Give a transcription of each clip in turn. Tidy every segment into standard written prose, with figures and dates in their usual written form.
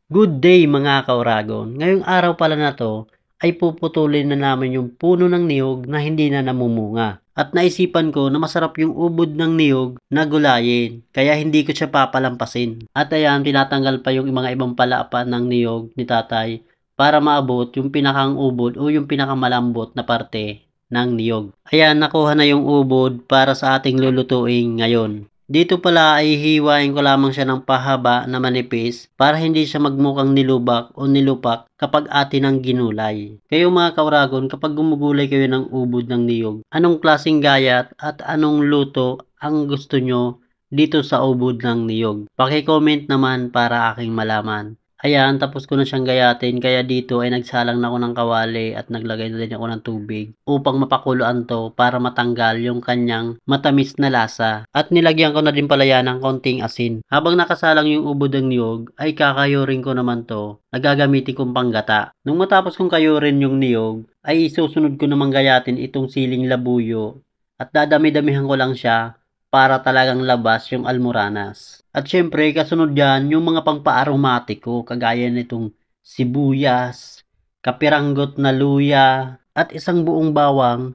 Good day mga kauragon. Ngayong araw pala na to ay puputulin na namin yung puno ng niyog na hindi na namumunga. At naisipan ko na masarap yung ubod ng niyog na gulayin. Kaya hindi ko siya papalampasin. At ayan, tinatanggal pa yung mga ibang palapa ng niyog ni tatay para maabot yung pinakang ubod o yung pinakamalambot na parte ng niyog. Ayan, nakuha na yung ubod para sa ating lulutuin ngayon. Dito pala ay hihiwain ko lamang siya ng pahaba na manipis para hindi siya magmukhang nilubak o nilupak kapag atin ang ginulay. Kayo mga kauragon, kapag gumugulay kayo ng ubod ng niyog, anong klaseng gayat at anong luto ang gusto nyo dito sa ubod ng niyog? Paki-comment naman para aking malaman. Ayan, tapos ko na siyang gayatin, kaya dito ay nagsalang na ako ng kawali at naglagay na din ako ng tubig upang mapakuluan to para matanggal yung kanyang matamis na lasa. At nilagyan ko na din pala yan ng konting asin. Habang nakasalang yung ubod ng niyog, ay kakayurin ko naman to. Nagagamitin kong panggata. Nung matapos kong kayurin yung niyog, ay isusunod ko namang gayatin itong siling labuyo at dadami-damihan ko lang siya para talagang labas yung almoranas. At syempre, kasunod yan, yung mga pangpa-aromatiko, kagaya nitong sibuyas, kapiranggot na luya, at isang buong bawang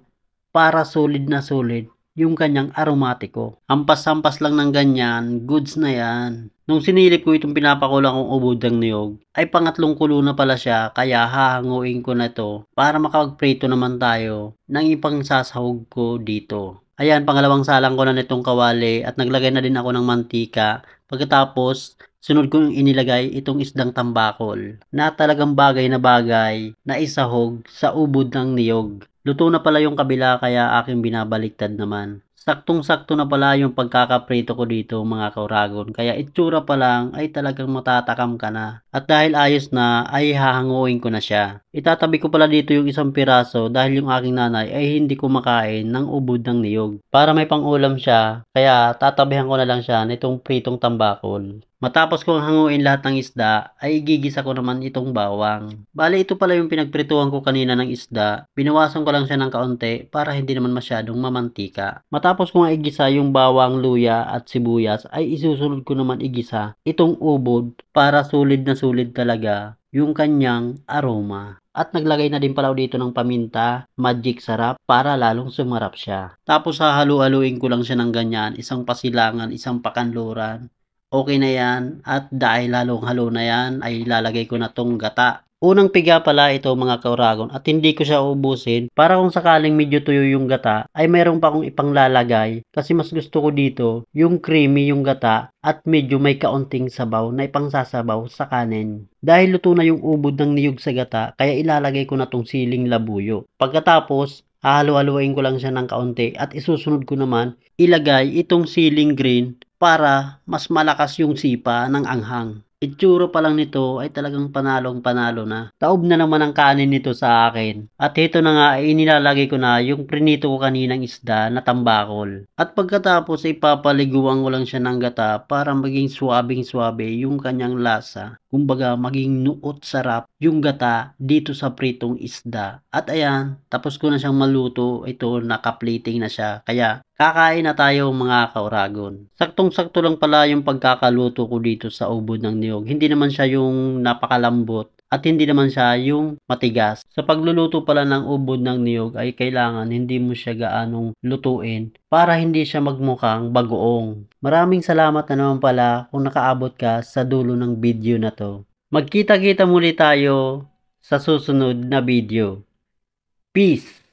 para solid na solid yung kanyang aromatiko. Hampas-hampas lang ng ganyan, goods na yan. Nung sinilip ko itong pinapakulang kong ubod ng niyog, ay pangatlong kulo na pala siya, kaya hahanguin ko na to para makapagprito naman tayo ng ipang sasahog ko dito. Ayan, pangalawang salang ko na nitong kawali at naglagay na din ako ng mantika. Pagkatapos, sunod ko yung inilagay itong isdang tambakol na talagang bagay na isahog sa ubod ng niyog. Luto na pala yung kabila kaya aking binabaliktad naman. Saktong-sakto na pala yung pagkakaprito ko dito mga kauragon. Kaya itsura pa lang ay talagang matatakam ka na. At dahil ayos na ay hahanguin ko na siya. Itatabi ko pala dito yung isang piraso dahil yung aking nanay ay hindi kumakain ng ubod ng niyog. Para may pangulam siya, kaya tatabihan ko na lang siya nitong pritong tambakol. Matapos kong hanguin lahat ng isda, ay igigisa ko naman itong bawang. Bale, ito pala yung pinagprituhan ko kanina ng isda. Binawasan ko lang siya ng kaunti para hindi naman masyadong mamantika. Matapos kong igisa yung bawang, luya at sibuyas, ay isusunod ko naman igisa itong ubod para sulit na sulit talaga yung kanyang aroma. At naglagay na din pala dito ng paminta, magic sarap para lalong sumarap siya. Tapos hahalu-haluin ko lang siya ng ganyan, isang pasilangan, isang pakanluran. Okay na yan, at dahil halong halo na yan ay lalagay ko na tong gata. Unang piga pala ito mga kauragon at hindi ko siya ubusin para kung sakaling medyo tuyo yung gata ay mayroon pa akong ipanglalagay kasi mas gusto ko dito yung creamy yung gata at medyo may kaunting sabaw na ipangsasabaw sa kanin. Dahil luto na yung ubod ng niyog sa gata kaya ilalagay ko na tong siling labuyo. Pagkatapos halo-haloin ko lang siya ng kaunti at isusunod ko naman ilagay itong siling green para mas malakas yung sipa ng anghang. Itsura pa lang nito ay talagang panalong-panalo na. Taob na naman ang kanin nito sa akin. At ito na nga ay inilalagay ko na yung prinito ko kaninang isda na tambakol. At pagkatapos ay papaliguan ko lang siya ng gata para maging swabing-swabe yung kanyang lasa. Kumbaga maging nuot sarap yung gata dito sa pritong isda. At ayan, tapos ko na siyang maluto. Ito, naka-plating na siya. Kaya kakain na tayo mga kauragon. Saktong-sakto lang pala yung pagkakaluto ko dito sa ubod ng niyog. Hindi naman siya yung napakalambot at hindi naman siya yung matigas. Sa pagluluto pala ng ubod ng niyog ay kailangan hindi mo siya gaanong lutuin para hindi siya magmukhang bagoong. Maraming salamat na naman pala kung nakaabot ka sa dulo ng video na to. Magkita-kita muli tayo sa susunod na video. Peace!